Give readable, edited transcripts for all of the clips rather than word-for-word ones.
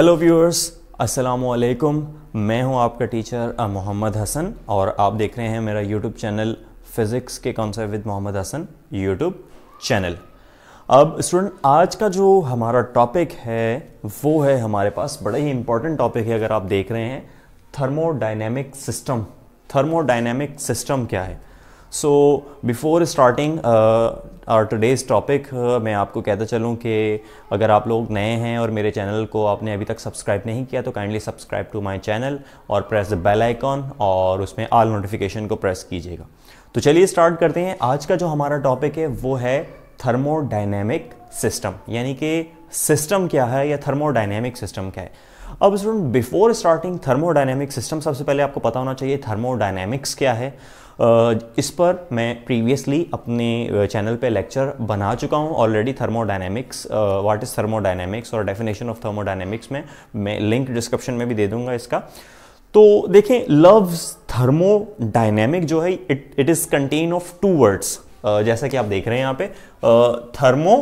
Hello viewers, अस्सलामुअलैकुम। मैं हूं आपका टीचर मोहम्मद हसन और आप देख रहे हैं मेरा यूट्यूब चैनल फिज़िक्स के concept with Mohammad Hasan YouTube channel. अब स्टूडेंट, आज का जो हमारा टॉपिक है वो है, हमारे पास बड़ा ही इंपॉर्टेंट टॉपिक है। अगर आप देख रहे हैं, थर्मोडायनेमिक सिस्टम। थर्मोडायनेमिक सिस्टम क्या है? So before starting our today's topic, मैं आपको कहता चलूँ कि अगर आप लोग नए हैं और मेरे चैनल को आपने अभी तक सब्सक्राइब नहीं किया तो kindly subscribe to my channel और प्रेस द बेल आइकॉन और उसमें ऑल नोटिफिकेशन को प्रेस कीजिएगा। तो चलिए स्टार्ट करते हैं। आज का जो हमारा टॉपिक है वो है थर्मोडायनेमिक सिस्टम, यानी कि सिस्टम क्या है या थर्मोडायनेमिक सिस्टम क्या है। अब student, before starting thermodynamic system, सबसे पहले आपको पता होना चाहिए थर्मोडायनेमिक्स क्या है। इस पर मैं प्रीवियसली अपने चैनल पे लेक्चर बना चुका हूँ already. Thermodynamics, what is thermodynamics और डेफिनेशन ऑफ थर्मोडायनेमिक्स में मैं लिंक डिस्क्रिप्शन में भी दे दूंगा इसका। तो देखें, लफ्ज़ थर्मोडायनेमिक जो है it is contain of two words. जैसा कि आप देख रहे हैं यहाँ पे, थर्मो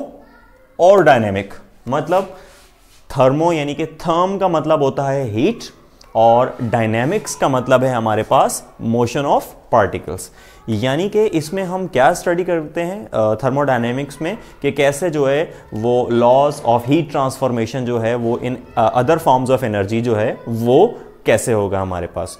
और डायनेमिक। मतलब थर्मो यानी कि थर्म का मतलब होता है हीट, और डायनेमिक्स का मतलब है हमारे पास मोशन ऑफ पार्टिकल्स। यानी कि इसमें हम क्या स्टडी करते हैं थर्मोडायनेमिक्स में, कि कैसे जो है वो लॉज ऑफ हीट ट्रांसफॉर्मेशन जो है वो in other forms of energy जो है वो कैसे होगा हमारे पास।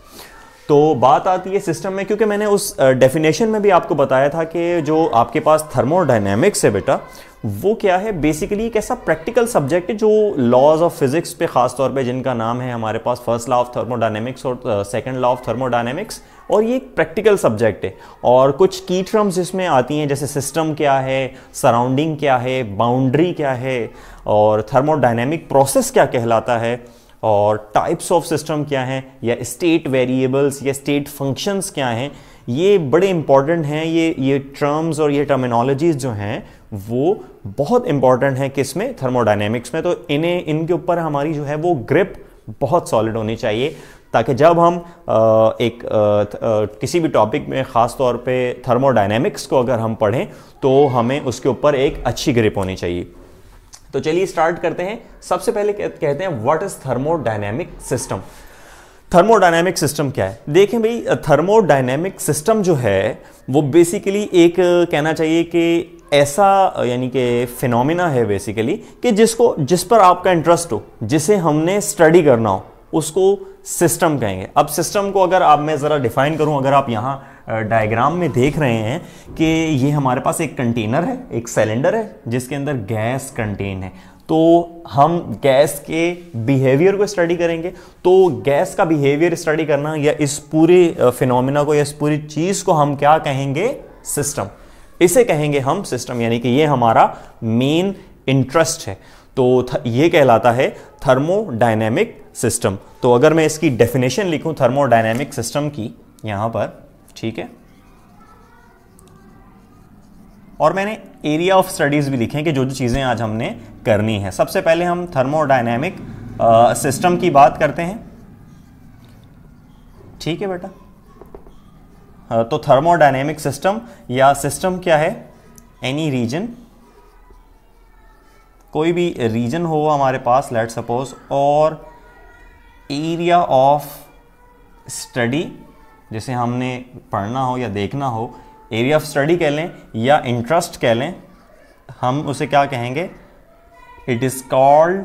तो बात आती है सिस्टम में, क्योंकि मैंने उस डेफिनेशन में भी आपको बताया था कि जो आपके पास थर्मोडायनेमिक्स है बेटा, वो क्या है, बेसिकली एक ऐसा प्रैक्टिकल सब्जेक्ट है जो लॉज ऑफ फिजिक्स पे खास तौर पे, जिनका नाम है हमारे पास फर्स्ट लॉ ऑफ थर्मोडायनेमिक्स और सेकंड लॉ ऑफ थर्मोडायनेमिक्स, और ये एक प्रैक्टिकल सब्जेक्ट है। और कुछ की टर्म्स इसमें आती हैं, जैसे सिस्टम क्या है, सराउंडिंग क्या है, बाउंड्री क्या है, और थर्मोडायनेमिक प्रोसेस क्या कहलाता है, और टाइप्स ऑफ सिस्टम क्या हैं, या स्टेट वेरिएबल्स या स्टेट फंक्शंस क्या हैं। ये बड़े इंपॉर्टेंट हैं। ये टर्म्स और ये टर्मिनोलॉजीज जो हैं वो बहुत इंपॉर्टेंट हैं किसमें, थर्मोडायनेमिक्स में। तो इनके ऊपर हमारी जो है वो ग्रिप बहुत सॉलिड होनी चाहिए, ताकि जब हम किसी भी टॉपिक में, ख़ास तौर पे थर्मोडायनेमिक्स को अगर हम पढ़ें तो हमें उसके ऊपर एक अच्छी ग्रिप होनी चाहिए। तो चलिए स्टार्ट करते हैं। सबसे पहले कहते हैं what is thermodynamic system. Thermodynamic system क्या है? देखें भाई, थर्मोडायनेमिक सिस्टम जो है वो बेसिकली एक, कहना चाहिए कि ऐसा, यानी कि फिनोमिना है बेसिकली, कि जिस पर आपका इंटरेस्ट हो, जिसे हमने स्टडी करना हो, उसको सिस्टम कहेंगे। अब सिस्टम को अगर मैं ज़रा डिफाइन करूं, अगर आप यहाँ डायग्राम में देख रहे हैं कि ये हमारे पास एक कंटेनर है, एक सिलेंडर है जिसके अंदर गैस कंटेन है। तो हम गैस के बिहेवियर को स्टडी करेंगे। तो गैस का बिहेवियर स्टडी करना, या इस पूरे फिनोमिना को या इस पूरी चीज़ को हम क्या कहेंगे, सिस्टम। इसे कहेंगे हम सिस्टम, यानी कि ये हमारा मेन इंटरेस्ट है। तो ये कहलाता है थर्मोडायनेमिक सिस्टम। तो अगर मैं इसकी डेफिनेशन लिखूं थर्मोडायनेमिक सिस्टम की यहां पर, ठीक है, और मैंने एरिया ऑफ स्टडीज भी लिखे कि जो जो चीजें आज हमने करनी है। सबसे पहले हम थर्मोडायनेमिक सिस्टम की बात करते हैं, ठीक है बेटा। तो थर्मोडायनेमिक सिस्टम या सिस्टम क्या है, एनी रीजन, कोई भी रीजन हो हमारे पास, लेट सपोज, और एरिया ऑफ स्टडी, जिसे हमने पढ़ना हो या देखना हो, एरिया ऑफ स्टडी कह लें या इंटरेस्ट कह लें, हम उसे क्या कहेंगे, इट इज कॉल्ड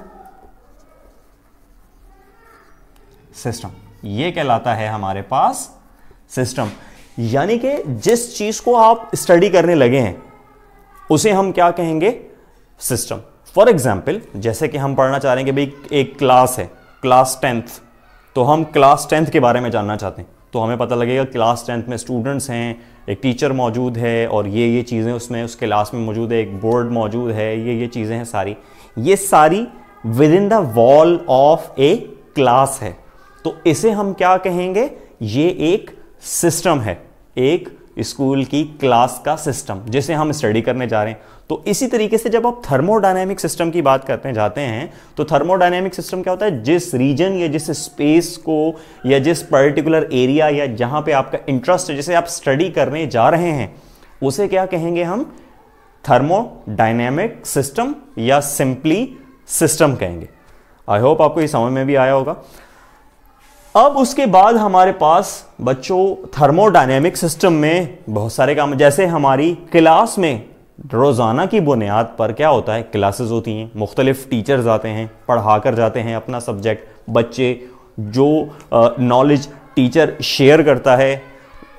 सिस्टम। ये कहलाता है हमारे पास सिस्टम। यानी कि जिस चीज को आप स्टडी करने लगे हैं उसे हम क्या कहेंगे, सिस्टम। फॉर एग्जाम्पल, जैसे कि हम पढ़ना चाह रहे हैं कि भाई एक क्लास है, क्लास 10th, तो हम क्लास 10th के बारे में जानना चाहते हैं। तो हमें पता लगेगा क्लास 10th में स्टूडेंट्स हैं, एक टीचर मौजूद है, और ये चीज़ें उसमें उस क्लास में मौजूद है, एक बोर्ड मौजूद है, ये चीज़ें हैं सारी। ये सारी with in the wall of A class है। तो इसे हम क्या कहेंगे, ये एक सिस्टम है, एक स्कूल की क्लास का सिस्टम जिसे हम स्टडी करने जा रहे हैं। तो इसी तरीके से जब आप थर्मोडायनेमिक सिस्टम की बात करते जाते हैं, तो थर्मोडायनेमिक सिस्टम क्या होता है, जिस रीजन या जिस स्पेस को या जिस पर्टिकुलर एरिया या जहां पे आपका इंटरेस्ट है, जिसे आप स्टडी करने जा रहे हैं, उसे क्या कहेंगे हम, थर्मोडायनेमिक सिस्टम या सिंपली सिस्टम कहेंगे। आई होप आपको ये समझ में भी आया होगा। अब उसके बाद हमारे पास बच्चों थर्मोडायनेमिक सिस्टम में बहुत सारे काम, जैसे हमारी क्लास में रोजाना की बुनियाद पर क्या होता है, क्लासेस होती हैं, मुख्तलिफ टीचर्स आते हैं, पढ़ा कर जाते हैं अपना सब्जेक्ट, बच्चे जो नॉलेज टीचर शेयर करता है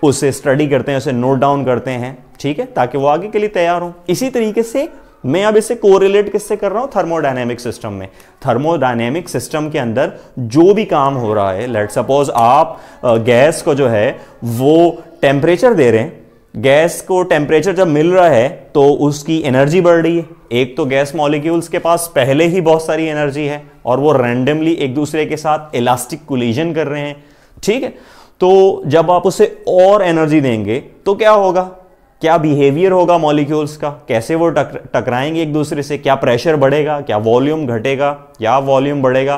उसे स्टडी करते हैं, उसे नोट डाउन करते हैं, ठीक है, ताकि वो आगे के लिए तैयार हो। इसी तरीके से मैं अब इसे कोरिलेट किससे कर रहा हूं, थर्मोडायनेमिक सिस्टम में। थर्मोडायनेमिक सिस्टम के अंदर जो भी काम हो रहा है, लेट सपोज आप गैस को जो है वो टेम्परेचर दे रहे हैं, गैस को टेम्परेचर जब मिल रहा है तो उसकी एनर्जी बढ़ रही है। एक तो गैस मॉलिक्यूल्स के पास पहले ही बहुत सारी एनर्जी है और वो रैंडमली एक दूसरे के साथ इलास्टिक कोलिजन कर रहे हैं, ठीक है। तो जब आप उसे और एनर्जी देंगे तो क्या होगा, क्या बिहेवियर होगा मॉलिक्यूल्स का, कैसे वो टकराएंगे एक दूसरे से, क्या प्रेशर बढ़ेगा, क्या वॉल्यूम घटेगा, क्या वॉल्यूम बढ़ेगा,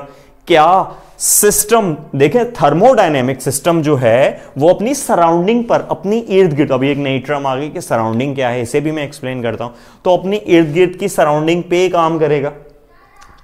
क्या सिस्टम, देखें थर्मोडायनेमिक सिस्टम जो है वो अपनी सराउंडिंग पर, अपनी इर्द गिर्द, अभी एक नई टर्म आ गई कि सराउंडिंग क्या है, इसे भी मैं एक्सप्लेन करता हूं, तो अपनी इर्द गिर्द की सराउंडिंग पे काम करेगा,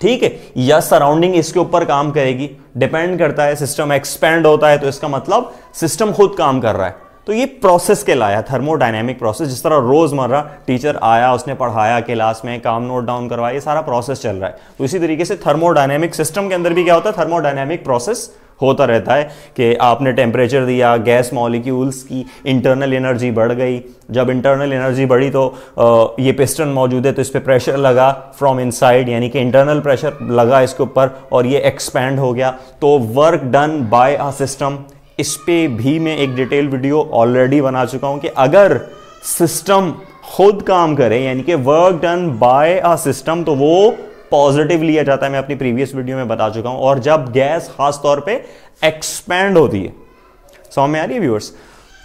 ठीक है, या सराउंडिंग इसके ऊपर काम करेगी, डिपेंड करता है। सिस्टम एक्सपेंड होता है तो इसका मतलब सिस्टम खुद काम कर रहा है, तो ये प्रोसेस कहलाया थर्मोडायनेमिक प्रोसेस। जिस तरह रोजमर्रा टीचर आया, उसने पढ़ाया क्लास में, काम नोट डाउन करवाया, ये सारा प्रोसेस चल रहा है, तो इसी तरीके से थर्मोडायनेमिक सिस्टम के अंदर भी क्या होता है, थर्मोडायनेमिक प्रोसेस होता रहता है कि आपने टेम्परेचर दिया, गैस मॉलिक्यूल्स की इंटरनल एनर्जी बढ़ गई, जब इंटरनल एनर्जी बढ़ी तो ये पिस्टन मौजूद है तो इस पर प्रेशर लगा फ्रॉम इनसाइड, यानी कि इंटरनल प्रेशर लगा इसके ऊपर और ये एक्सपैंड हो गया, तो work done by a system. इस पे भी मैं एक डिटेल वीडियो ऑलरेडी बना चुका हूं कि अगर सिस्टम खुद काम करे, यानी कि work done by a system, तो वो पॉजिटिव लिया जाता है, मैं अपनी प्रीवियस वीडियो में बता चुका हूं। और जब गैस खास तौर पे एक्सपैंड होती है, समझ में आ रही है व्यूअर्स,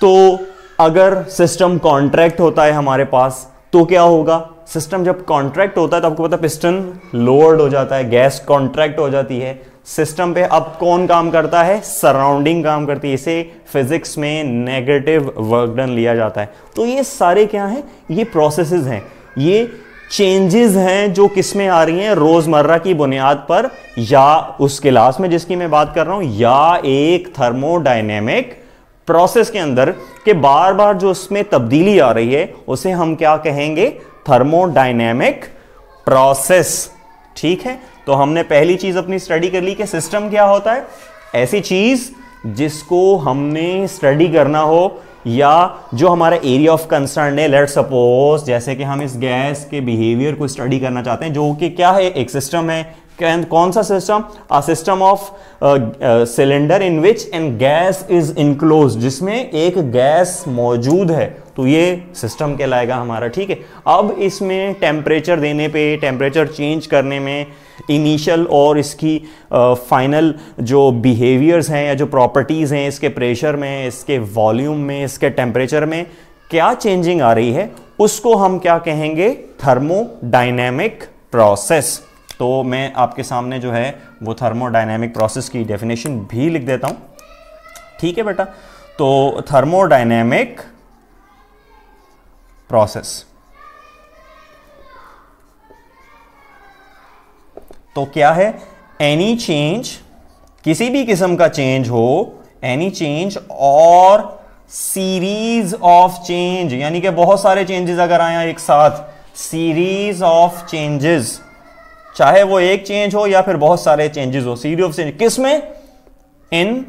तो अगर सिस्टम कॉन्ट्रैक्ट होता है हमारे पास तो क्या होगा, सिस्टम जब कॉन्ट्रैक्ट होता है तो आपको पता है पिस्टन लोअर्ड हो जाता है, गैस कॉन्ट्रैक्ट हो जाती है सिस्टम पे। अब कौन काम करता है, सराउंडिंग काम करती है, इसे फिजिक्स में नेगेटिव वर्क डन लिया जाता है। तो ये सारे क्या हैं, ये प्रोसेसेस हैं, ये चेंजेस हैं जो किस में आ रही हैं, रोजमर्रा की बुनियाद पर, या उस क्लास में जिसकी मैं बात कर रहा हूं, या एक थर्मोडायनेमिक प्रोसेस के अंदर के बार बार जो उसमें तब्दीली आ रही है उसे हम क्या कहेंगे, थर्मोडायनेमिक प्रोसेस, ठीक है। तो हमने पहली चीज अपनी स्टडी कर ली कि सिस्टम क्या होता है, ऐसी चीज जिसको हमने स्टडी करना हो या जो हमारा एरिया ऑफ कंसर्न है। लेट्स सपोज जैसे कि हम इस गैस के बिहेवियर को स्टडी करना चाहते हैं, जो कि क्या है, एक सिस्टम है। कौन सा system, a system of cylinder in which N gas is enclose, जिसमें एक गैस मौजूद है, तो ये सिस्टम कहलाएगा हमारा, ठीक है। अब इसमें टेम्परेचर देने पे, टेम्परेचर चेंज करने में, इनिशियल और इसकी फाइनल जो बिहेवियर्स हैं या जो प्रॉपर्टीज़ हैं, इसके प्रेशर में, इसके वॉल्यूम में, इसके टेम्परेचर में क्या चेंजिंग आ रही है, उसको हम क्या कहेंगे, थर्मोडायनेमिक प्रोसेस। तो मैं आपके सामने जो है वो थर्मोडायनेमिक प्रोसेस की डेफिनेशन भी लिख देता हूं, ठीक है बेटा। तो थर्मोडायनेमिक प्रोसेस तो क्या है, एनी चेंज, किसी भी किस्म का चेंज हो, एनी चेंज और सीरीज ऑफ चेंज, यानी कि बहुत सारे चेंजेस अगर आए एक साथ, सीरीज ऑफ चेंजेस, चाहे वो एक चेंज हो या फिर बहुत सारे चेंजेस हो, सीरीज ऑफ चेंज किसमें, इन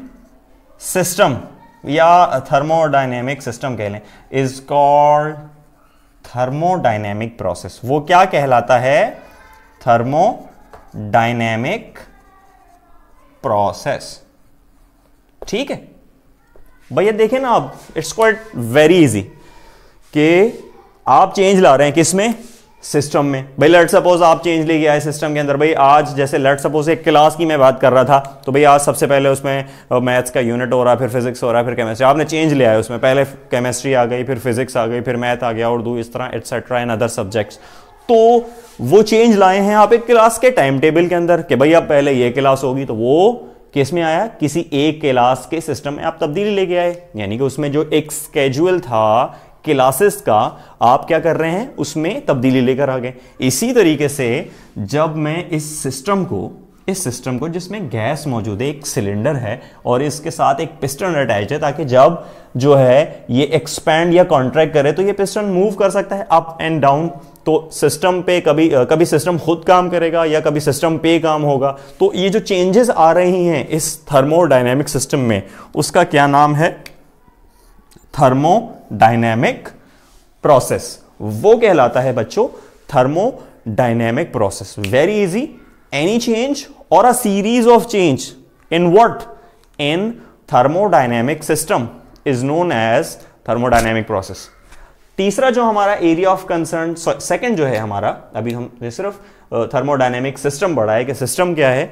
सिस्टम या थर्मोडायनेमिक सिस्टम कह लें, इज कॉल्ड थर्मोडायनेमिक प्रोसेस। वो क्या कहलाता है, थर्मोडायनेमिक प्रोसेस, ठीक है भैया। देखें ना आप, इट्स क्वाइट वेरी इजी कि आप चेंज ला रहे हैं किसमें, सिस्टम में। भाई लेट सपोज आप चेंज लेके आए सिस्टम के अंदर। भाई आज जैसे लेट सपोज एक क्लास की मैं बात कर रहा था, तो भाई आज सबसे पहले उसमें मैथ्स का यूनिट हो रहा है, फिर फिजिक्स हो रहा है, फिर केमिस्ट्री, आपने चेंज ले आए उसमें, पहले केमिस्ट्री आ गई, फिर फिजिक्स आ गई, फिर मैथ आ गया, उर्दू, इस तरह एटसेट्रा एंड अदर सब्जेक्ट्स। तो वो चेंज लाए हैं आप एक क्लास के टाइम टेबल के अंदर कि भाई अब पहले ये क्लास होगी, तो वो किस में आया, किसी एक क्लास के सिस्टम में आप तब्दीली लेके आए, यानी कि उसमें जो एक स्केड्यूल था क्लासेस का, आप क्या कर रहे हैं, उसमें तब्दीली लेकर आ गए। इसी तरीके से जब मैं इस सिस्टम को इस सिस्टम को जिसमें गैस मौजूद है, एक सिलेंडर है और इसके साथ एक पिस्टन अटैच है, ताकि जब जो है ये एक्सपैंड या कॉन्ट्रैक्ट करे तो ये पिस्टन मूव कर सकता है अप एंड डाउन। तो सिस्टम पे कभी सिस्टम खुद काम करेगा या कभी सिस्टम पे काम होगा। तो ये जो चेंजेस आ रही हैं इस थर्मोडायनेमिक सिस्टम में, उसका क्या नाम है? Thermodynamic process. वो कहलाता है बच्चों thermodynamic process. Very easy, any change और a series of change in what? In thermodynamic system is known as thermodynamic process. तीसरा जो हमारा एरिया ऑफ कंसर्न, सेकंड जो है हमारा, अभी हमने सिर्फ थर्मोडायनेमिक सिस्टम पढ़ा है कि सिस्टम क्या है।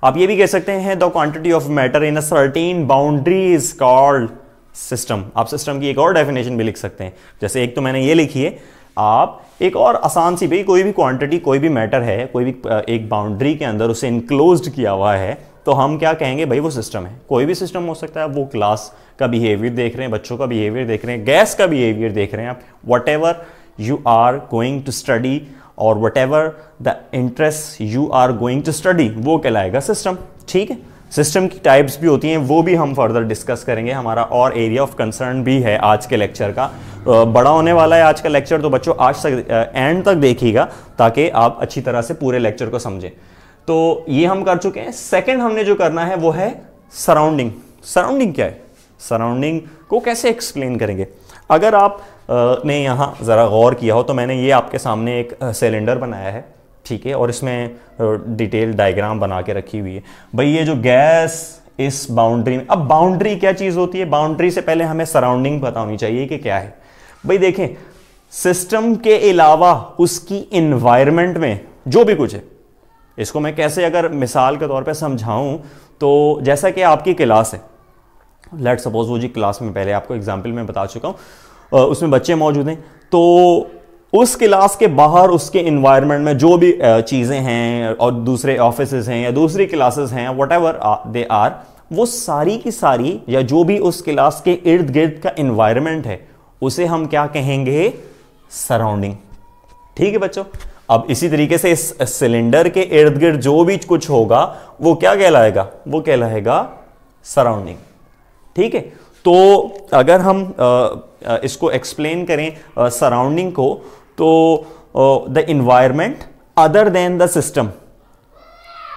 आप ये भी कह सकते हैं the quantity of matter in a certain boundary is called system. आप सिस्टम की एक और डेफिनेशन भी लिख सकते हैं, जैसे एक तो मैंने ये लिखी है, आप एक और आसान सी, भाई कोई भी क्वांटिटी, कोई भी मैटर है, कोई भी एक बाउंड्री के अंदर उसे इनक्लोज्ड किया हुआ है, तो हम क्या कहेंगे? भाई वो सिस्टम है। कोई भी सिस्टम हो सकता है। वो क्लास का बिहेवियर देख रहे हैं, बच्चों का बिहेवियर देख रहे हैं, गैस का बिहेवियर देख रहे हैं आप, whatever you are going to study और whatever the interest you are going to study, वो कहलाएगा सिस्टम। ठीक है, सिस्टम की टाइप्स भी होती हैं, वो भी हम फर्दर डिस्कस करेंगे। हमारा और एरिया ऑफ कंसर्न भी है आज के लेक्चर का, बड़ा होने वाला है आज का लेक्चर, तो बच्चों आज तक एंड तक देखिएगा ताकि आप अच्छी तरह से पूरे लेक्चर को समझें। तो ये हम कर चुके हैं। सेकंड हमने जो करना है वो है सराउंडिंग। सराउंडिंग क्या है? सराउंडिंग को कैसे एक्सप्लेन करेंगे? अगर आप ने यहाँ ज़रा गौर किया हो तो मैंने ये आपके सामने एक सिलेंडर बनाया है, ठीक है, और इसमें डिटेल डायग्राम बना के रखी हुई है। भाई ये जो गैस इस बाउंड्री में, अब बाउंड्री क्या चीज़ होती है? बाउंड्री से पहले हमें सराउंडिंग पता होनी चाहिए कि क्या है। भाई देखें, सिस्टम के अलावा उसकी इन्वायरमेंट में जो भी कुछ है, इसको मैं कैसे अगर मिसाल के तौर पे समझाऊं, तो जैसा कि आपकी क्लास है, लेट सपोज वो जी क्लास में पहले आपको एग्जाम्पल में बता चुका हूं, उसमें बच्चे मौजूद हैं, तो उस क्लास के बाहर उसके इन्वायरमेंट में जो भी चीज़ें हैं और दूसरे ऑफिसेज हैं या दूसरी क्लासेस हैं, वट एवर दे आर, वो सारी की सारी या जो भी उस क्लास के इर्द गिर्द का इन्वायरमेंट है, उसे हम क्या कहेंगे? सराउंडिंग। ठीक है बच्चों। अब इसी तरीके से इस सिलेंडर के इर्द गिर्द जो भी कुछ होगा वो क्या कहलाएगा? वो कहलाएगा सराउंडिंग। ठीक है, तो अगर हम इसको एक्सप्लेन करें सराउंडिंग को, तो the environment other than the system,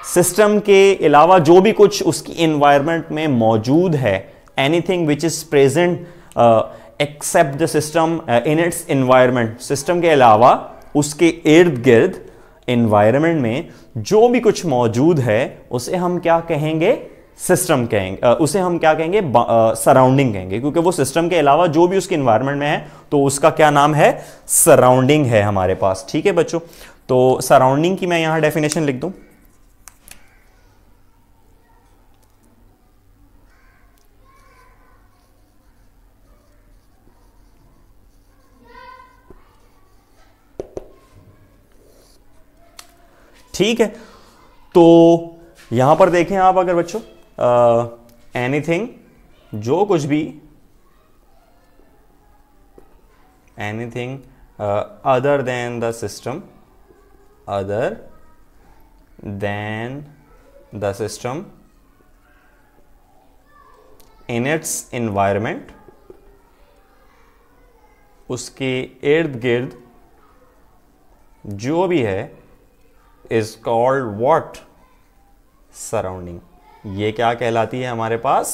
system के अलावा जो भी कुछ उसकी इन्वायरमेंट में मौजूद है, anything which is present except the system in its environment, system के अलावा उसके इर्द गिर्द इन्वायरमेंट में जो भी कुछ मौजूद है उसे हम क्या कहेंगे? सिस्टम कहेंगे। उसे हम क्या कहेंगे? सराउंडिंग कहेंगे, क्योंकि वो सिस्टम के अलावा जो भी उसके इन्वायरमेंट में है तो उसका क्या नाम है? सराउंडिंग है हमारे पास। ठीक है बच्चों, तो सराउंडिंग की मैं यहां डेफिनेशन लिख दूं। ठीक है, तो यहां पर देखें आप अगर बच्चों, एनीथिंग, जो कुछ भी, anything other than the system, other than the system in its environment, उसके इर्द गिर्द जो भी है, इज कॉल्ड व्हाट? सराउंडिंग। ये क्या कहलाती है हमारे पास?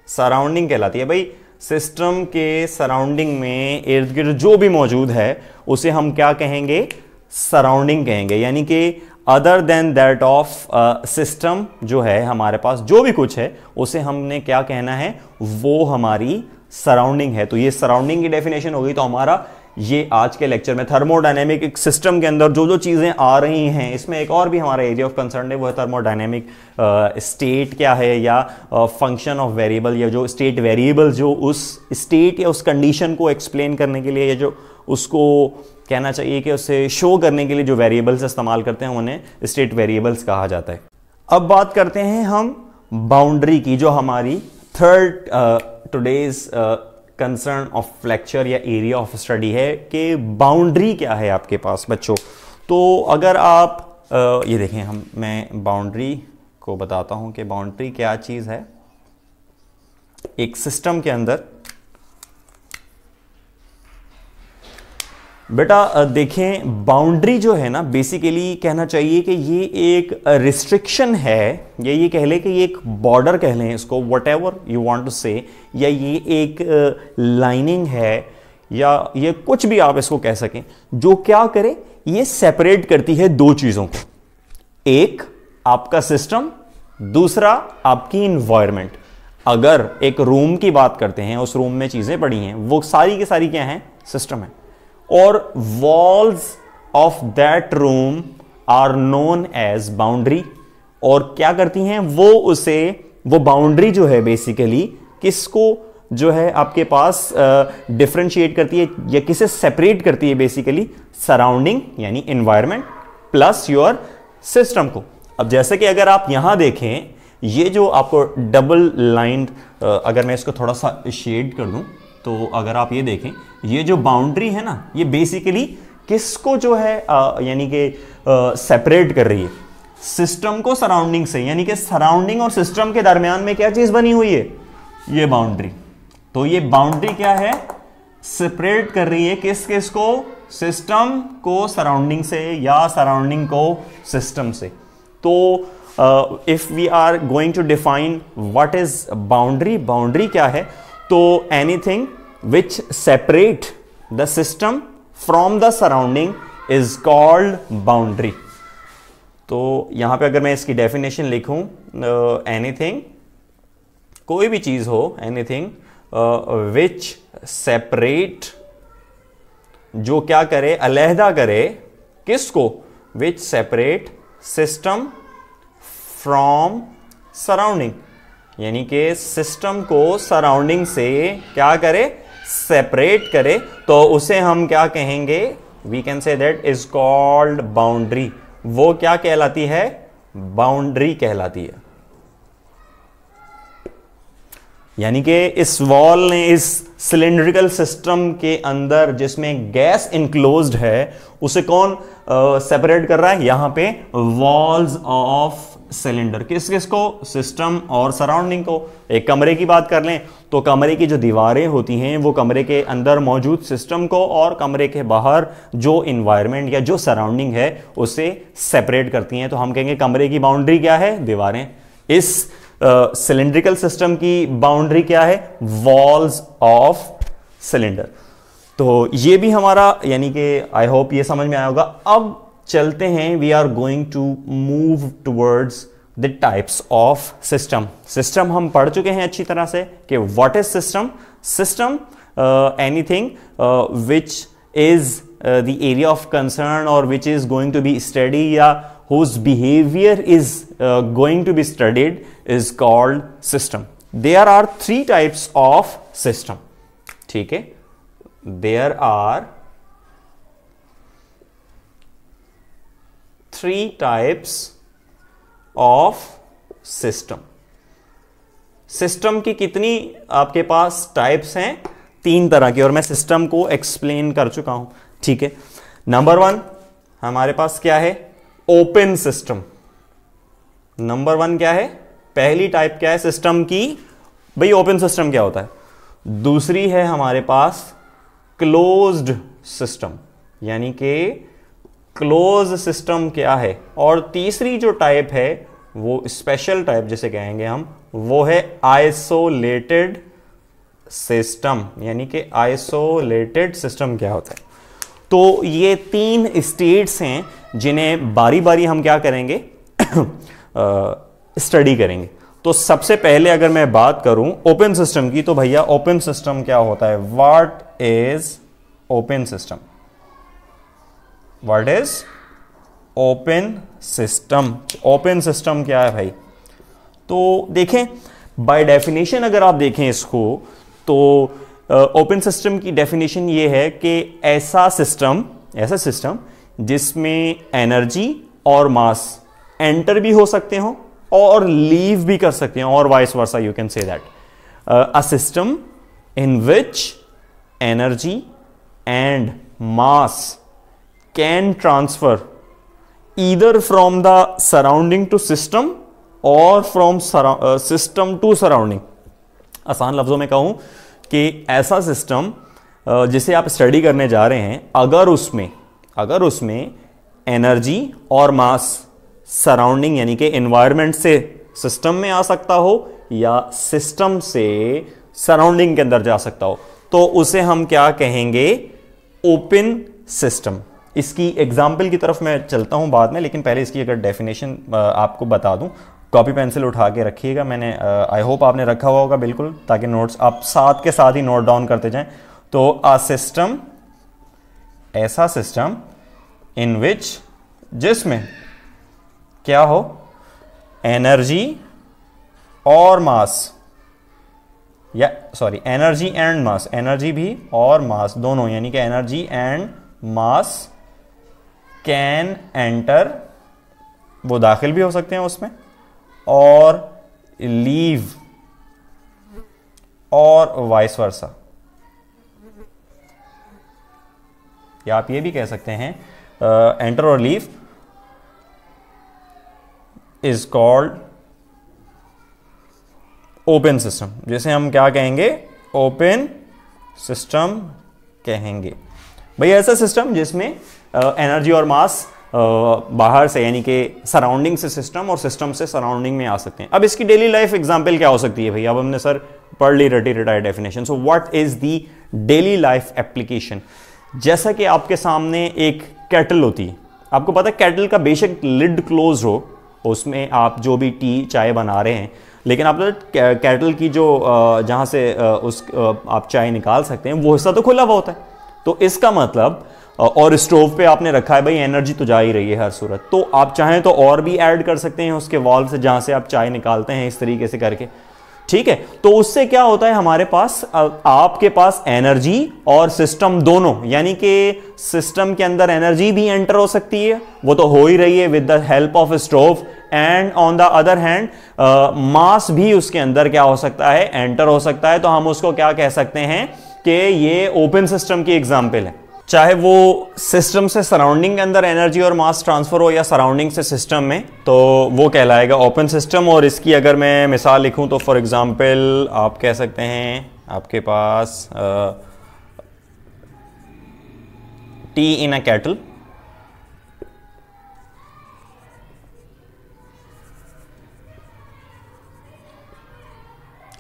सराउंडिंग कहलाती है। भाई सिस्टम के सराउंडिंग में इर्द गिर्द जो भी मौजूद है उसे हम क्या कहेंगे? सराउंडिंग कहेंगे। यानी कि other than that of system जो है हमारे पास, जो भी कुछ है उसे हमने क्या कहना है? वो हमारी सराउंडिंग है। तो ये सराउंडिंग की डेफिनेशन हो गई। तो हमारा ये आज के लेक्चर में थर्मोडायनेमिक सिस्टम के अंदर जो जो चीज़ें आ रही हैं, इसमें एक और भी हमारा एरिया ऑफ कंसर्न है, वो है थर्मोडायनेमिक स्टेट क्या है, या फंक्शन ऑफ वेरिएबल, या जो स्टेट वेरिएबल जो उस स्टेट या उस कंडीशन को एक्सप्लेन करने के लिए, या जो उसको कहना चाहिए कि उसे शो करने के लिए जो वेरिएबल्स इस्तेमाल करते हैं उन्हें स्टेट वेरिएबल्स कहा जाता है। अब बात करते हैं हम बाउंड्री की, जो हमारी third today's concern of lecture या एरिया ऑफ स्टडी है कि बाउंड्री क्या है आपके पास बच्चों। तो अगर आप ये देखें, मैं बाउंड्री को बताता हूं कि बाउंड्री क्या चीज़ है एक सिस्टम के अंदर। बेटा देखें, बाउंड्री जो है ना, बेसिकली कहना चाहिए कि ये एक रिस्ट्रिक्शन है, या ये कह लें कि ये एक बॉर्डर कह लें इसको, whatever you want to say, या ये एक लाइनिंग है, या ये कुछ भी आप इसको कह सकें, जो क्या करे, ये सेपरेट करती है दो चीज़ों को। एक आपका सिस्टम, दूसरा आपकी इन्वायरमेंट। अगर एक रूम की बात करते हैं, उस रूम में चीज़ें पड़ी हैं, वो सारी की सारी क्या हैं, सिस्टम है, और walls of that room are known as boundary. और क्या करती हैं वो बाउंड्री जो है बेसिकली किसको जो है आपके पास डिफरेंशिएट करती है या किसे सेपरेट करती है, बेसिकली सराउंडिंग यानी एनवायरनमेंट प्लस योर सिस्टम को। अब जैसे कि अगर आप यहां देखें, ये जो आपको डबल लाइन, अगर मैं इसको थोड़ा सा शेड कर दूं, तो अगर आप ये देखें, ये जो बाउंड्री है ना, ये बेसिकली किसको जो है यानी कि सेपरेट कर रही है, सिस्टम को सराउंडिंग से, यानी कि सराउंडिंग और सिस्टम के दरमियान में क्या चीज बनी हुई है, ये बाउंड्री। तो ये बाउंड्री क्या है, सेपरेट कर रही है किस को, सिस्टम को सराउंडिंग से या सराउंडिंग को सिस्टम से। तो if we are going to define what is boundary, boundary क्या है, तो anything which separate the system from the surrounding is called boundary. तो यहां पे अगर मैं इसकी डेफिनेशन लिखूं, एनीथिंग, कोई भी चीज हो, एनीथिंग विच सेपरेट, जो क्या करे, अलहदा करे किसको, विच सेपरेट सिस्टम फ्रॉम सराउंडिंग, यानी कि सिस्टम को सराउंडिंग से क्या करे, सेपरेट करे, तो उसे हम क्या कहेंगे, we can say that is called boundary. वो क्या कहलाती है, बाउंड्री कहलाती है। यानी कि इस वॉल ने, इस सिलेंड्रिकल सिस्टम के अंदर जिसमें गैस इनक्लोज्ड है, उसे कौन सेपरेट कर रहा है, यहां पे वॉल्स ऑफ सिलेंडर, किस किस को, सिस्टम और सराउंडिंग को। एक कमरे की बात कर लें तो कमरे की जो दीवारें होती हैं वो कमरे के अंदर मौजूद सिस्टम को और कमरे के बाहर जो इन्वायरमेंट या जो सराउंडिंग है उसे सेपरेट करती हैं। तो हम कहेंगे कमरे की बाउंड्री क्या है, दीवारें। इस सिलेंड्रिकल सिस्टम की बाउंड्री क्या है, वॉल्स ऑफ सिलेंडर। तो ये भी हमारा, यानी कि आई होप ये समझ में आया होगा। अब चलते हैं, we are going to move towards the types of system. System हम पढ़ चुके हैं अच्छी तरह से कि what is system. System anything which is the area of concern और which is going to be study या whose behavior is going to be studied is called system. There are three types of system. ठीक है, there are three types of system. System की कितनी आपके पास types हैं, 3 तरह की, और मैं सिस्टम को एक्सप्लेन कर चुका हूं। ठीक है, नंबर 1 हमारे पास क्या है, ओपन सिस्टम। नंबर 1 क्या है, पहली टाइप क्या है सिस्टम की, भाई ओपन सिस्टम क्या होता है। दूसरी है हमारे पास क्लोज्ड सिस्टम, यानी कि क्लोज सिस्टम क्या है। और तीसरी जो टाइप है वो स्पेशल टाइप जिसे कहेंगे हम, वो है आइसोलेटेड सिस्टम, यानी कि आइसोलेटेड सिस्टम क्या होता है। तो ये 3 स्टेट्स हैं जिन्हें बारी बारी हम क्या करेंगे, स्टडी करेंगे। तो सबसे पहले अगर मैं बात करूं ओपन सिस्टम की, तो भैया ओपन सिस्टम क्या होता है, what is open system, what is open system. Open system क्या है भाई, तो देखें बाय डेफिनेशन अगर आप देखें इसको, तो ओपन सिस्टम की डेफिनेशन ये है कि ऐसा सिस्टम जिसमें एनर्जी और मास एंटर भी हो सकते हो और लीव भी कर सकते हैं, और vice versa, you can say that a system in which energy and mass can transfer either from the surrounding to system और फ्रॉम सिस्टम टू सराउंडिंग। आसान लफ्जों में कहूं कि ऐसा सिस्टम जिसे आप स्टडी करने जा रहे हैं, अगर उसमें एनर्जी और मास सराउंडिंग यानी कि एनवायरनमेंट से सिस्टम में आ सकता हो या सिस्टम से सराउंडिंग के अंदर जा सकता हो, तो उसे हम क्या कहेंगे? Open system. इसकी एग्जाम्पल की तरफ मैं चलता हूं बाद में, लेकिन पहले इसकी अगर डेफिनेशन आपको बता दूं। कॉपी पेंसिल उठा के रखिएगा, मैंने आई होप आपने रखा हुआ होगा बिल्कुल, ताकि नोट्स आप साथ के साथ ही नोट डाउन करते जाएं। तो अ सिस्टम, ऐसा सिस्टम इन विच, जिसमें क्या हो? एनर्जी और मास, या sorry energy and mass, energy भी और मास दोनों, यानी कि energy and mass can enter, वो दाखिल भी हो सकते हैं उसमें, और लीव, और वाइस वर्सा। या आप ये भी कह सकते हैं एंटर और leave is called open system, जिसे हम क्या कहेंगे? ओपन सिस्टम कहेंगे। भाई ऐसा सिस्टम जिसमें एनर्जी और मास बाहर से यानी कि सराउंडिंग से सिस्टम और सिस्टम से सराउंडिंग में आ सकते हैं। अब इसकी डेली लाइफ एग्जांपल क्या हो सकती है भाई? अब हमने सर पढ़ ली रटी रटाई definition. So what is the daily life application? जैसा कि आपके सामने एक केटल होती है, आपको पता है केटल का बेशक लिड क्लोज हो, उसमें आप जो भी टी चाय बना रहे हैं, लेकिन आप केटल की जो जहां से आप चाय निकाल सकते हैं वो हिस्सा तो खुला हुआ होता है। तो इसका मतलब, और स्टोव पे आपने रखा है भाई, एनर्जी तो जा ही रही है हर सूरत, तो आप चाहें तो और भी ऐड कर सकते हैं उसके वॉल्व से जहां से आप चाय निकालते हैं, इस तरीके से करके, ठीक है। तो उससे क्या होता है, हमारे पास आपके पास एनर्जी और सिस्टम दोनों, यानी कि सिस्टम के अंदर एनर्जी भी एंटर हो सकती है, वो तो हो ही रही है with the help of stove, and on the other hand mass भी उसके अंदर क्या हो सकता है? एंटर हो सकता है। तो हम उसको क्या कह सकते हैं कि ये ओपन सिस्टम की एग्जांपल है। चाहे वो सिस्टम से सराउंडिंग के अंदर एनर्जी और मास ट्रांसफर हो या सराउंडिंग से सिस्टम में, तो वो कहलाएगा ओपन सिस्टम। और इसकी अगर मैं मिसाल लिखूं तो फॉर एग्जांपल आप कह सकते हैं आपके पास tea in a kettle,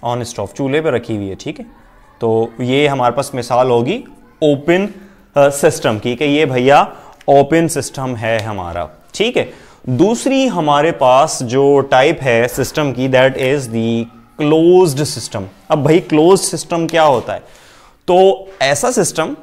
on stove, चूल्हे पे रखी हुई है, ठीक है। तो ये हमारे पास मिसाल होगी ओपन सिस्टम की, कि ये भैया ओपन सिस्टम है हमारा, ठीक है। दूसरी हमारे पास जो टाइप है सिस्टम की, that is the closed system. अब भाई क्लोज्ड सिस्टम क्या होता है? तो ऐसा सिस्टम,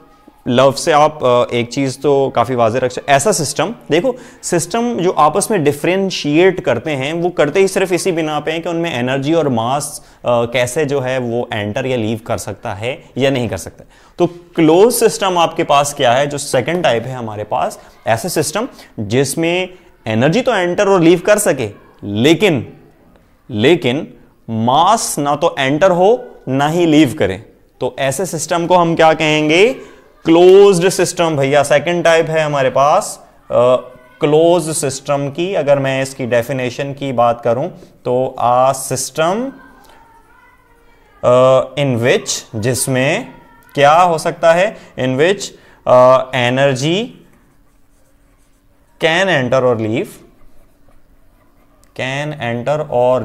लव से आप एक चीज तो काफी वाज़े रख सकते, ऐसा सिस्टम, देखो सिस्टम जो आपस में डिफरेंशिएट करते हैं, वो करते ही सिर्फ इसी बिना पे हैं कि उनमें एनर्जी और मास कैसे जो है वो एंटर या लीव कर सकता है या नहीं कर सकता। तो क्लोज सिस्टम आपके पास क्या है? जो सेकंड टाइप है हमारे पास, ऐसा सिस्टम जिसमें एनर्जी तो एंटर और लीव कर सके, लेकिन मास ना तो एंटर हो ना ही लीव करे। तो ऐसे सिस्टम को हम क्या कहेंगे? Closed system. भैया सेकंड टाइप है हमारे पास क्लोज्ड सिस्टम की। अगर मैं इसकी डेफिनेशन की बात करूं तो आ सिस्टम इन विच, जिसमें क्या हो सकता है? इन विच एनर्जी कैन एंटर और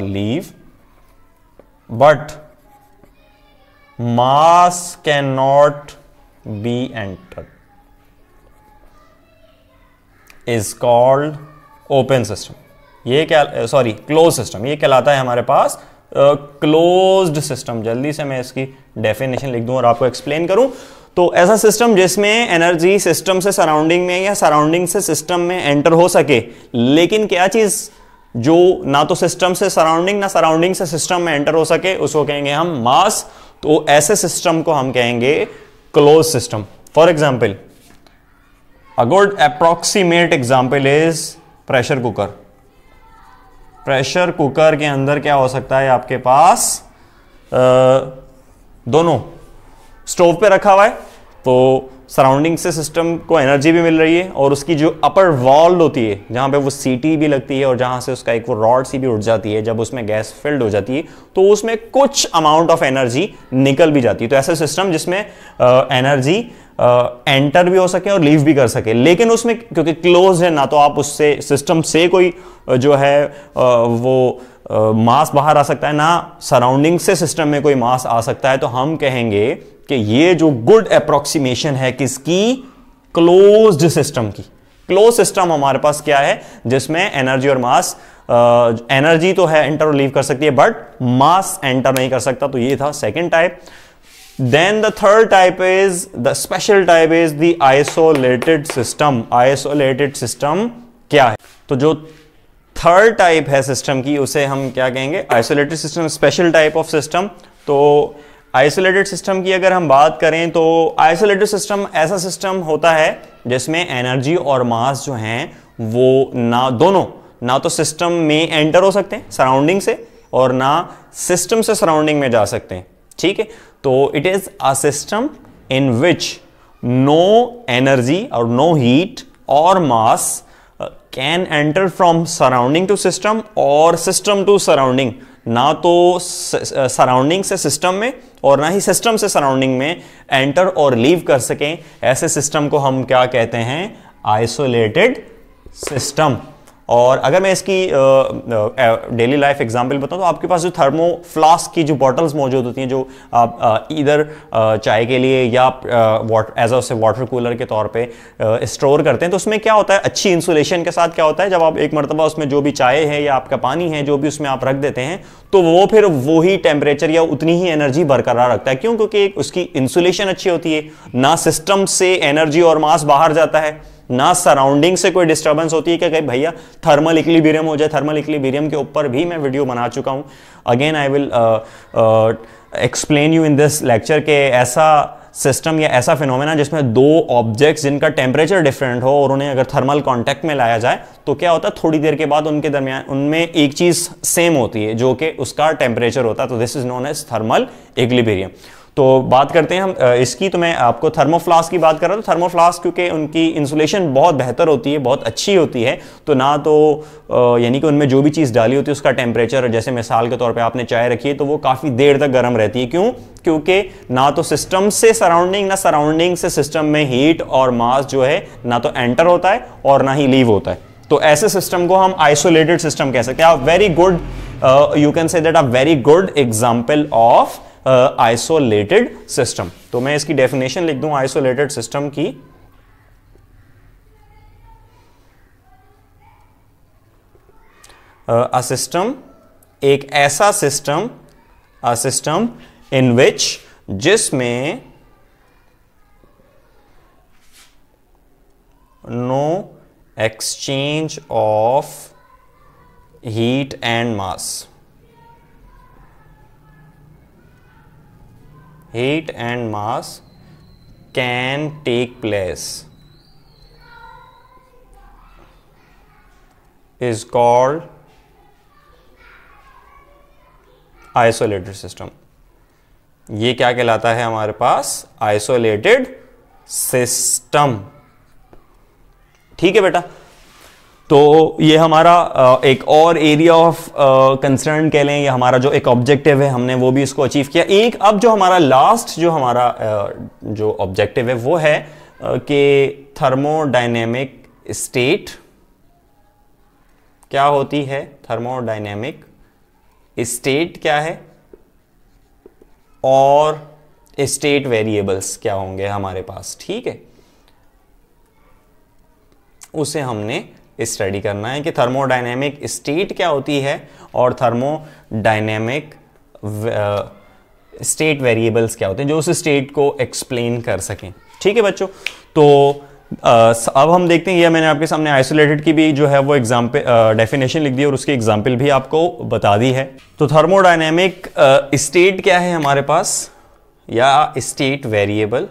leave, but mass can not be enter, is called open system. ये क्या, सॉरी क्लोज सिस्टम, ये कहलाता है हमारे पास क्लोज्ड सिस्टम। जल्दी से मैं इसकी डेफिनेशन लिख दूं और आपको एक्सप्लेन करूं। तो ऐसा सिस्टम जिसमें एनर्जी सिस्टम से सराउंडिंग में या सराउंडिंग से सिस्टम में एंटर हो सके, लेकिन क्या चीज जो ना तो सिस्टम से सराउंडिंग ना सराउंडिंग से सिस्टम में एंटर हो सके, उसको कहेंगे हम मास। तो ऐसे सिस्टम को हम कहेंगे close system. For example, a good approximate example is pressure cooker. Pressure cooker के अंदर क्या हो सकता है? आपके पास दोनों स्टोव पे रखा हुआ है, तो सराउंडिंग से सिस्टम को एनर्जी भी मिल रही है और उसकी जो अपर वॉल होती है जहाँ पे वो सीटी भी लगती है और जहाँ से उसका एक वो रॉड सी भी उठ जाती है, जब उसमें गैस फिल्ड हो जाती है तो उसमें कुछ अमाउंट ऑफ एनर्जी निकल भी जाती है। तो ऐसा सिस्टम जिसमें एनर्जी एंटर भी हो सके और लीव भी कर सके, लेकिन उसमें क्योंकि क्लोज है ना तो आप उससे सिस्टम से कोई जो है वो मास बाहर आ सकता है, ना सराउंडिंग से सिस्टम में कोई मास आ सकता है। तो हम कहेंगे कि ये जो गुड अप्रोक्सीमेशन है किसकी, क्लोज्ड सिस्टम की। क्लोज सिस्टम हमारे पास क्या है जिसमें एनर्जी और मास, एनर्जी तो है एंटर और लीव कर सकती है बट मास एंटर नहीं कर सकता। तो ये था second type. Then the third type is the special type is the isolated system. Isolated system क्या है? तो जो थर्ड टाइप है सिस्टम की उसे हम क्या कहेंगे, isolated system, special type of system. तो आइसोलेटेड सिस्टम की अगर हम बात करें तो आइसोलेटेड सिस्टम ऐसा सिस्टम होता है जिसमें एनर्जी और मास जो हैं वो दोनों ना तो सिस्टम में एंटर हो सकते हैं सराउंडिंग से और ना सिस्टम से सराउंडिंग में जा सकते हैं। ठीक है, तो it is a system in which no energy और नो हीट और mass can enter from surrounding to system और सिस्टम टू सराउंडिंग। ना तो सराउंडिंग से सिस्टम में और ना ही सिस्टम से सराउंडिंग में एंटर और लीव कर सकें, ऐसे सिस्टम को हम क्या कहते हैं, आइसोलेटेड सिस्टम। और अगर मैं इसकी डेली लाइफ एग्जांपल बताऊं तो आपके पास जो थर्मो फ्लास्क की जो बॉटल्स मौजूद होती हैं जो आप इधर चाय के लिए या एज अ वाटर कूलर के तौर पे स्टोर करते हैं, तो उसमें क्या होता है, अच्छी इंसुलेशन के साथ क्या होता है, जब आप एक मरतबा उसमें जो भी चाय है या आपका पानी है जो भी उसमें आप रख देते हैं तो वो फिर वही टेम्परेचर या उतनी ही एनर्जी बरकरार रखता है। क्यों? क्योंकि उसकी इंसुलेशन अच्छी होती है, ना सिस्टम से एनर्जी और मास बाहर जाता है, ना सराउंडिंग से कोई डिस्टर्बेंस होती है कि भैया थर्मल इक्विलिब्रियम हो जाए। थर्मल इक्विलिब्रियम के ऊपर भी मैं वीडियो बना चुका हूं। Again I will explain you in this lecture के ऐसा सिस्टम या ऐसा फिनोमेना जिसमें दो ऑब्जेक्ट्स जिनका टेम्परेचर डिफरेंट हो और उन्हें अगर थर्मल कांटेक्ट में लाया जाए तो क्या होता है, थोड़ी देर के बाद उनके दरमियान उनमें एक चीज सेम होती है जो कि उसका टेम्परेचर होता है। तो this is known as thermal equilibrium. तो बात करते हैं हम इसकी। तो मैं आपको थर्मोफ्लास्क की बात कर रहा हूं। तो थर्मोफ्लास्क क्योंकि उनकी इंसुलेशन बहुत बेहतर होती है, बहुत अच्छी होती है, तो ना तो यानी कि उनमें जो भी चीज़ डाली होती है उसका टेम्परेचर, जैसे मिसाल के तौर पे आपने चाय रखी है तो वो काफ़ी देर तक गर्म रहती है। क्यों? क्योंकि ना तो सिस्टम से सराउंडिंग ना सराउंडिंग से सिस्टम में हीट और मास जो है ना तो एंटर होता है और ना ही लीव होता है। तो ऐसे सिस्टम को हम आइसोलेटेड सिस्टम कह सकते हैं। Very good, you can say that a very good example of isolated system. तो मैं इसकी डेफिनेशन लिख दूं आइसोलेटेड सिस्टम की। अ सिस्टम, एक ऐसा system, a system in which, जिसमें no exchange of heat and mass, heat and mass can take place is called isolated system। ये क्या कहलाता है हमारे पास, आइसोलेटेड सिस्टम। ठीक है बेटा, तो ये हमारा एक और एरिया ऑफ कंसर्न कह लें, या हमारा जो एक ऑब्जेक्टिव है हमने वो भी इसको अचीव किया। एक अब जो हमारा लास्ट जो हमारा जो ऑब्जेक्टिव है वो है कि थर्मोडायनेमिक स्टेट क्या होती है, थर्मोडायनेमिक स्टेट क्या है और स्टेट वेरिएबल्स क्या होंगे हमारे पास। ठीक है, उसे हमने स्टडी करना है कि थर्मोडायनेमिक स्टेट क्या होती है और थर्मोडायनेमिक स्टेट वेरिएबल्स क्या होते हैं जो उस स्टेट को एक्सप्लेन कर सकें। ठीक है बच्चों, तो अब हम देखते हैं, ये मैंने आपके सामने आइसोलेटेड की भी जो है वो एग्जाम्पल डेफिनेशन लिख दी और उसकी एग्जाम्पल भी आपको बता दी है। तो थर्मोडायनेमिक स्टेट क्या है हमारे पास, या स्टेट वेरिएबल,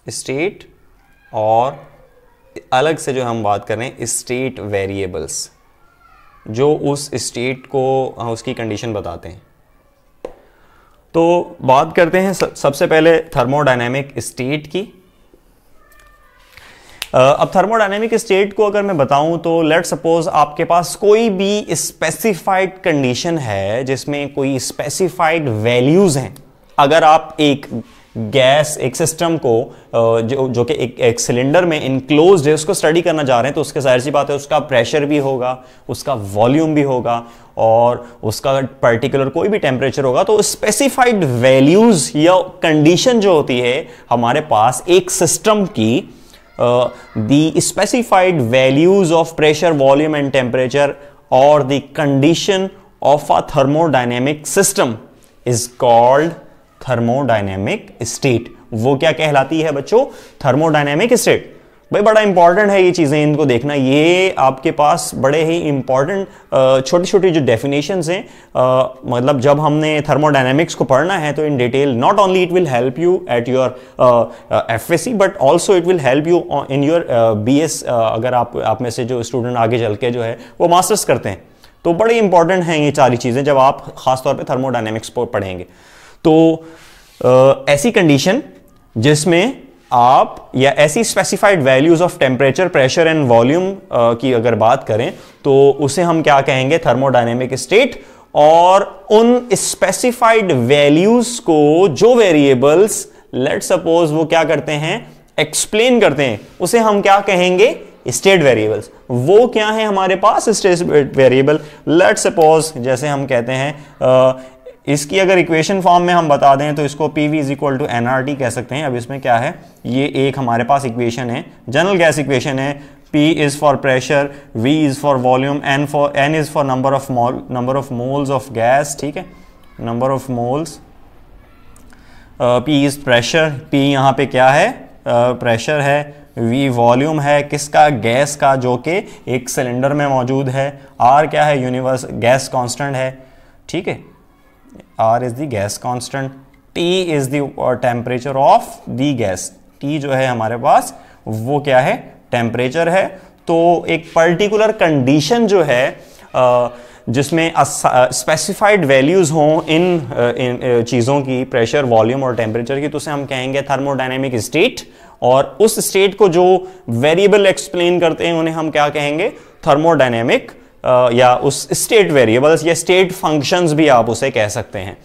स्टेट और अलग से जो हम बात कर रहे हैं स्टेट वेरिएबल्स। जो उस स्टेट को उसकी कंडीशन बताते हैं। तो बात करते हैं सबसे पहले थर्मोडायनेमिक स्टेट की। अब थर्मोडायनेमिक स्टेट को अगर मैं बताऊं तो लेट सपोज आपके पास कोई भी स्पेसिफाइड कंडीशन है जिसमें कोई स्पेसिफाइड वैल्यूज हैं। अगर आप एक गैस, एक सिस्टम को जो कि एक सिलेंडर में इनक्लोज्ड है उसको स्टडी करना चाह रहे हैं, तो उसके जाहिर सी बात है उसका प्रेशर भी होगा, उसका वॉल्यूम भी होगा और उसका पर्टिकुलर कोई भी टेम्परेचर होगा। तो स्पेसिफाइड वैल्यूज या कंडीशन जो होती है हमारे पास एक सिस्टम की, the specified values of pressure, volume and temperature or the condition of a thermodynamic system is called thermodynamic state। वो क्या कहलाती है बच्चों? Thermodynamic state. भाई बड़ा इंपॉर्टेंट है ये चीजें, इनको देखना। ये आपके पास बड़े ही इंपॉर्टेंट छोटी छोटी जो डेफिनेशंस हैं, मतलब जब हमने थर्मोडायनेमिक्स को पढ़ना है तो in detail, not only it will help you at your FSc but also it will help you in your BS. अगर आप में से जो स्टूडेंट आगे चल के जो है वो मास्टर्स करते हैं तो बड़ी इंपॉर्टेंट हैं ये सारी चीजें जब आप खासतौर पर थर्मोडायनेमिक्स पढ़ेंगे। तो ऐसी कंडीशन जिसमें आप या ऐसी specified values of temperature, pressure and volume की अगर बात करें तो उसे हम क्या कहेंगे? Thermodynamic state. और उन स्पेसिफाइड वैल्यूज को जो वेरिएबल्स लेट सपोज वो क्या करते हैं? एक्सप्लेन करते हैं, उसे हम क्या कहेंगे? State variables. वो क्या है हमारे पास? State variable. लेट सपोज जैसे हम कहते हैं इसकी अगर इक्वेशन फॉर्म में हम बता दें तो इसको PV is equal to NRT कह सकते हैं। अब इसमें क्या है? ये एक हमारे पास इक्वेशन है, जनरल गैस इक्वेशन है। P is for pressure, V is for volume, N is for number of moles of gas. ठीक है, number of moles. P is pressure, P यहाँ पे क्या है? प्रेशर है। V वॉल्यूम है किसका? गैस का, जो कि एक सिलेंडर में मौजूद है। R क्या है? यूनिवर्स गैस कांस्टेंट है। ठीक है, R is the gas constant, T is the temperature of the gas। T जो है हमारे पास वो क्या है? टेम्परेचर है। तो एक पर्टिकुलर कंडीशन जो है जिसमें स्पेसिफाइड वैल्यूज हों इन चीज़ों की, प्रेशर, वॉल्यूम और टेम्परेचर की, तो उसे हम कहेंगे थर्मोडायनेमिक स्टेट। और उस स्टेट को जो वेरिएबल एक्सप्लेन करते हैं उन्हें हम क्या कहेंगे? थर्मोडायनेमिक या उस स्टेट वेरिएबल्स या स्टेट फंक्शंस भी आप उसे कह सकते हैं।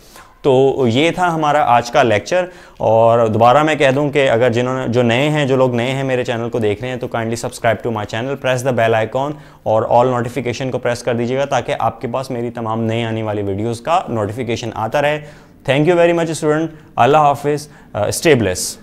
तो ये था हमारा आज का लेक्चर। और दोबारा मैं कह दूं कि अगर जो लोग नए हैं मेरे चैनल को देख रहे हैं तो kindly subscribe to my channel, press the bell icon और ऑल नोटिफिकेशन को प्रेस कर दीजिएगा ताकि आपके पास मेरी तमाम नई आने वाली वीडियोज़ का नोटिफिकेशन आता रहे। Thank you very much student. Allah हाफिज़, स्टे ब्लेस।